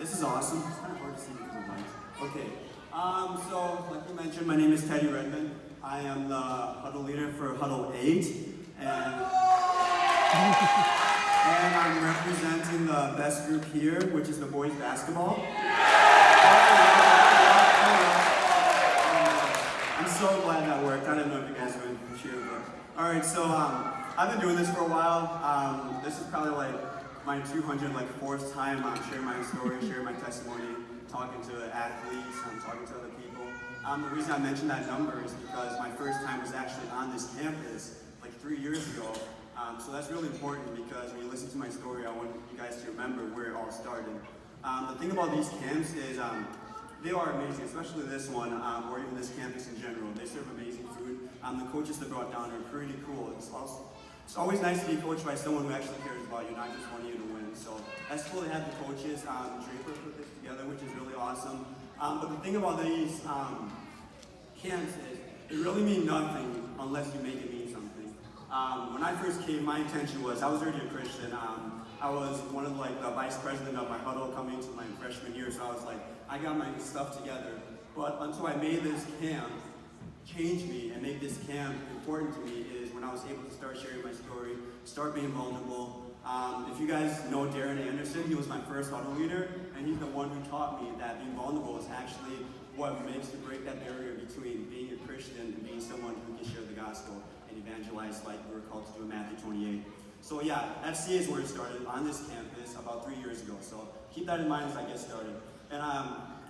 This is awesome. It's kind of hard to see because of lights. Okay. So, like you mentioned, my name is Teddy Redmond. I am the huddle leader for Huddle 8, and I'm representing the best group here, which is the boys basketball. I'm so glad that worked. I don't know if you guys would cheer, but all right. So I've been doing this for a while. This is probably like my 204th time sharing my story, sharing my testimony, talking to athletes, talking to other people. The reason I mentioned that number is because my first time was actually on this campus like 3 years ago. So that's really important because when you listen to my story, I want you guys to remember where it all started. The thing about these camps is they are amazing, especially this one, or even this campus in general. They serve amazing food. The coaches they brought down are pretty cool. It's always nice to be coached by someone who actually cares about you, not just wanting you to win. So that's cool to have the coaches. Draper put this together, which is really awesome. But the thing about these camps is it really means nothing unless you make it mean something. When I first came, my intention was, I was already a Christian. I was one of like the vice president of my huddle coming into my freshman year, so I was like, I got my stuff together. But until I made this camp change me and make this camp important to me is when I was able to start sharing my story, start being vulnerable. If you guys know Darren Anderson, he was my first huddle leader, and he's the one who taught me that being vulnerable is actually what makes to break that barrier between being a Christian and being someone who can share the gospel and evangelize like we were called to do in Matthew 28. So yeah, FC is where it started on this campus about 3 years ago. So keep that in mind as I get started. And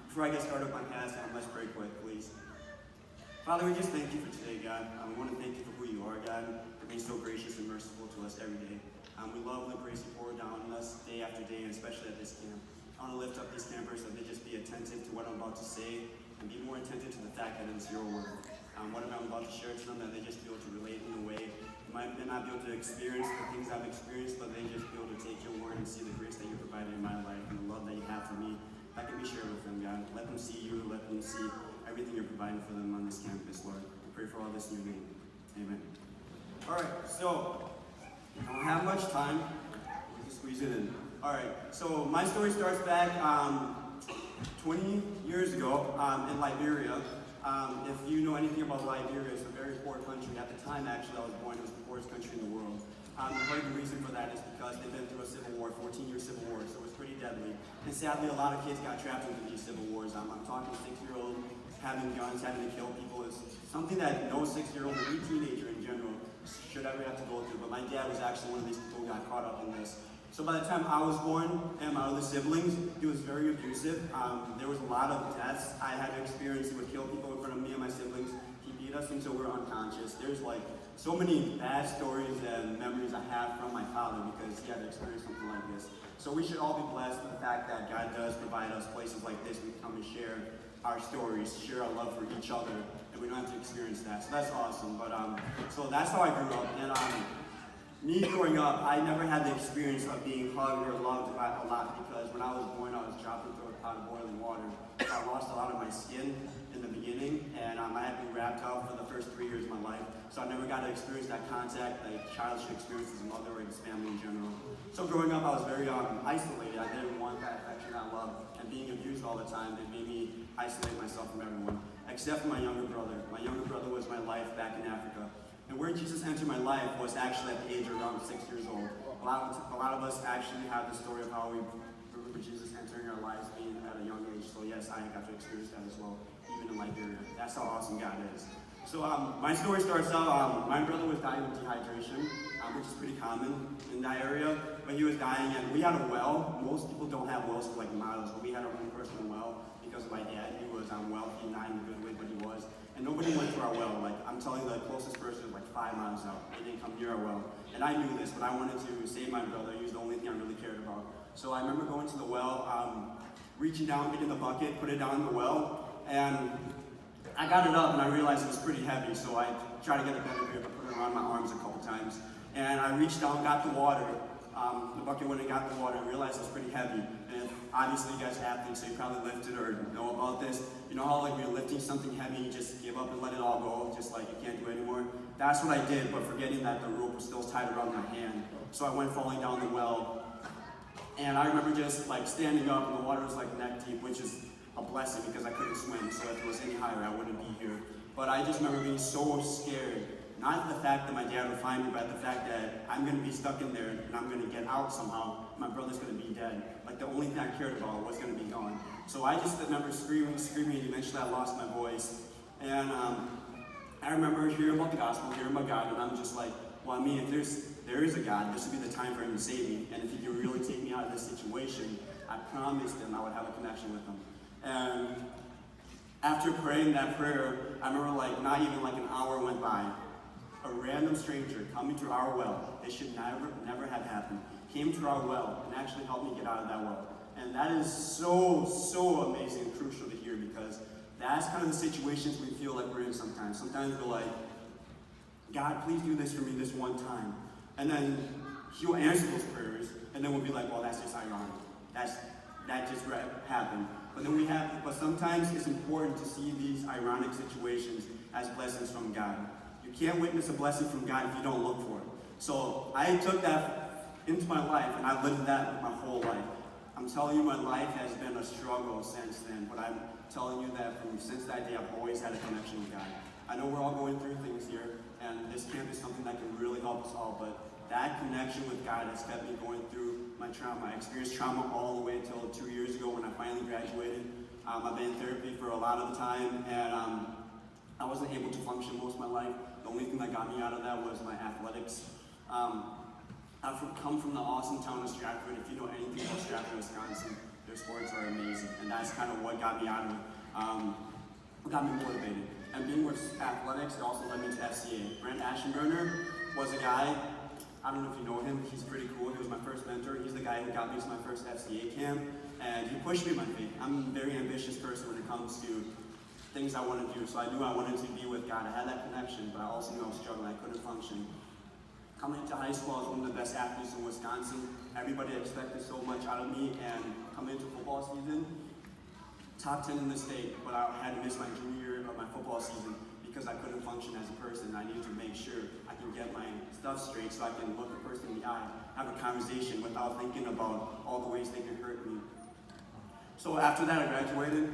before I get started with my past, let's pray quick, please. Father, we just thank you for today, God. We want to thank you for who you are, God, for being so gracious and merciful to us every day. We love the grace you pour down on us day after day, and especially at this camp. I want to lift up these campers that they just be attentive to what I'm about to say and be more attentive to the fact that it is your word. What I'm about to share to them, that they just be able to relate in a way. They might not be able to experience the things I've experienced, but they just be able to take your word and see the grace that you provided in my life and the love that you have for me. That can be shared with them, God. Let them see you. Let them see everything you're providing for them on this campus, Lord. We pray for all this in your name. Amen. All right, so I don't have much time. We'll just squeeze it in. All right, so my story starts back 20 years ago in Liberia. If you know anything about Liberia, it's a very poor country. At the time, actually, I was born, it was the poorest country in the world. Part of the reason for that is because they've been through a civil war, 14-year civil war, so it was pretty deadly. And sadly, a lot of kids got trapped into these civil wars. I'm talking 6-year-old having guns, having to kill people. Is something that no 6-year-old or any teenager in general should ever have to go through. But my dad was actually one of these people who got caught up in this. So by the time I was born and my other siblings, he was very abusive. There was a lot of deaths I had to experience. He would kill people in front of me and my siblings. He beat us until we were unconscious. There's like so many bad stories and memories I have from my father because he had to experience something like this. So we should all be blessed with the fact that God does provide us places like this. We can come and share our stories, share our love for each other, and we don't have to experience that. So that's awesome. But so that's how I grew up. And me growing up, I never had the experience of being hugged or loved a lot because when I was born, I was dropped into a pot of boiling water. I lost a lot of my skin in the beginning, and I had to be wrapped up for the first 3 years of my life. So I never got to experience that contact that a child should experience as a mother or his family in general. So growing up, I was very isolated. I didn't want that affection, that love, and being abused all the time. It made me isolate myself from everyone, except for my younger brother. My younger brother was my life back in Africa. And where Jesus entered my life was actually at the age of around 6 years old. A lot of us actually have the story of how we remember Jesus entering our lives being at a young age. So yes, I got to experience that as well, even in Liberia. That's how awesome God is. So my story starts out, my brother was dying of dehydration, which is pretty common in that area. But he was dying, and we had a well. Most people don't have wells for like miles, but we had our own personal well because of my dad. He was wealthy, not in a good way, but he was. And nobody went to our well. Like, I'm telling you, the closest person was like 5 miles out. They didn't come near our well. And I knew this, but I wanted to save my brother. He was the only thing I really cared about. So I remember going to the well, reaching down, getting the bucket, put it down in the well, and I got it up and I realized it was pretty heavy. So I tried to get a better grip, I put it around my arms a couple times. And I reached down, got the water. The bucket went and got the water and realized it was pretty heavy. And obviously you guys are athletes, so you probably lifted or know about this. You know how like when you're lifting something heavy, you just give up and let it all go, just like you can't do it anymore? That's what I did, but forgetting that the rope was still tied around my hand. So I went falling down the well, And I remember just like standing up and the water was like neck deep, which is a blessing because I couldn't swim, so if it was any higher, I wouldn't be here. But I just remember being so scared. Not the fact that my dad would find me, but the fact that I'm gonna be stuck in there and I'm gonna get out somehow. My brother's gonna be dead. Like the only thing I cared about was gonna be gone. So I just remember screaming, and eventually I lost my voice. And I remember hearing about the gospel, hearing about God, and I'm just like, well, I mean, if there is a God, this would be the time for him to save me. And if he could really take me out of this situation, I promised him I would have a connection with him. And after praying that prayer, I remember like not even like an hour went by. A random stranger coming to our well, it should never have happened, came to our well and actually helped me get out of that well. And that is so amazing and crucial to hear, because that's kind of the situations we feel like we're in sometimes. Sometimes we're like, God, please do this for me this one time. And then he'll answer those prayers, and then we'll be like, well, that's just ironic. That just happened. But sometimes it's important to see these ironic situations as blessings from God. You can't witness a blessing from God if you don't look for it. So I took that into my life, and I've lived that my whole life. I'm telling you, my life has been a struggle since then, but I'm telling you that since that day, I've always had a connection with God. I know we're all going through things here, and this camp is something that can really help us all, but that connection with God has kept me going through my trauma. I experienced trauma all the way until 2 years ago when I finally graduated. I've been in therapy for a lot of the time, and I wasn't able to function most of my life. The only thing that got me out of that was my athletics. I've come from the awesome town of Stratford. If you know anything about Stratford, Wisconsin, their sports are amazing, and that's kind of what got me out of it. What got me motivated. And being with athletics, it also led me to FCA. Brent Aschenberger was a guy, I don't know if you know him, he's pretty cool. He was my first mentor. He's the guy who got me to my first FCA camp, and he pushed me in my feet. I'm a very ambitious person when it comes to things I want to do, so I knew I wanted to be with God. I had that connection, but I also knew I was struggling. I couldn't function. Coming into high school, I was one of the best athletes in Wisconsin. Everybody expected so much out of me, and coming into football season, top 10 in the state, but I had to miss my junior year of my football season because I couldn't function as a person. I needed to make sure I can get my stuff straight so I can look a person in the eye, have a conversation without thinking about all the ways they can hurt me. So after that, I graduated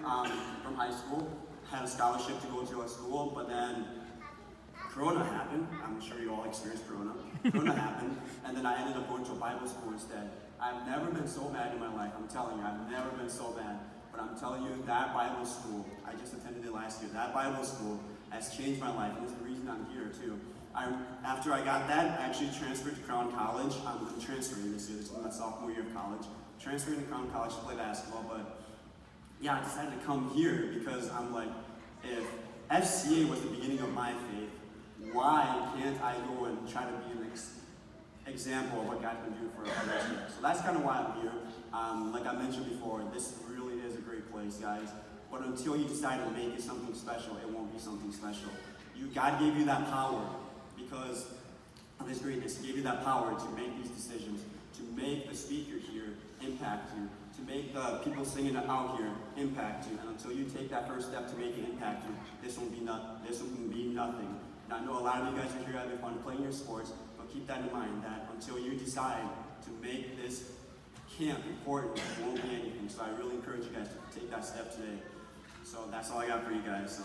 from high school, had a scholarship to go to a school, but then Corona happened. I'm sure you all experienced Corona. Corona happened, and then I ended up going to a Bible school instead. I've never been so bad in my life. I'm telling you, I've never been so bad. But I'm telling you, that Bible school, I just attended it last year, that Bible school has changed my life, and it's the reason I'm here too. After I got that, I actually transferred to Crown College. I'm transferring this year. This is my sophomore year of college. Transferring to Crown College to play basketball, but yeah, I decided to come here because I'm like, if FCA was the beginning of my faith, why can't I go and try to be an example of what God can do for others? So that's kind of why I'm here. Like I mentioned before, this really is a great place, guys. But until you decide to make it something special, it won't be something special. God gave you that power because of His greatness. He gave you that power to make these decisions, to make the speaker here impact you, to make the people singing out here impact you. And until you take that first step to make it impact you, this will be nothing. And I know a lot of you guys are here having fun playing your sports, but keep that in mind that until you decide to make this camp important, it won't be anything. So I really encourage you guys to take that step today. So that's all I got for you guys. So.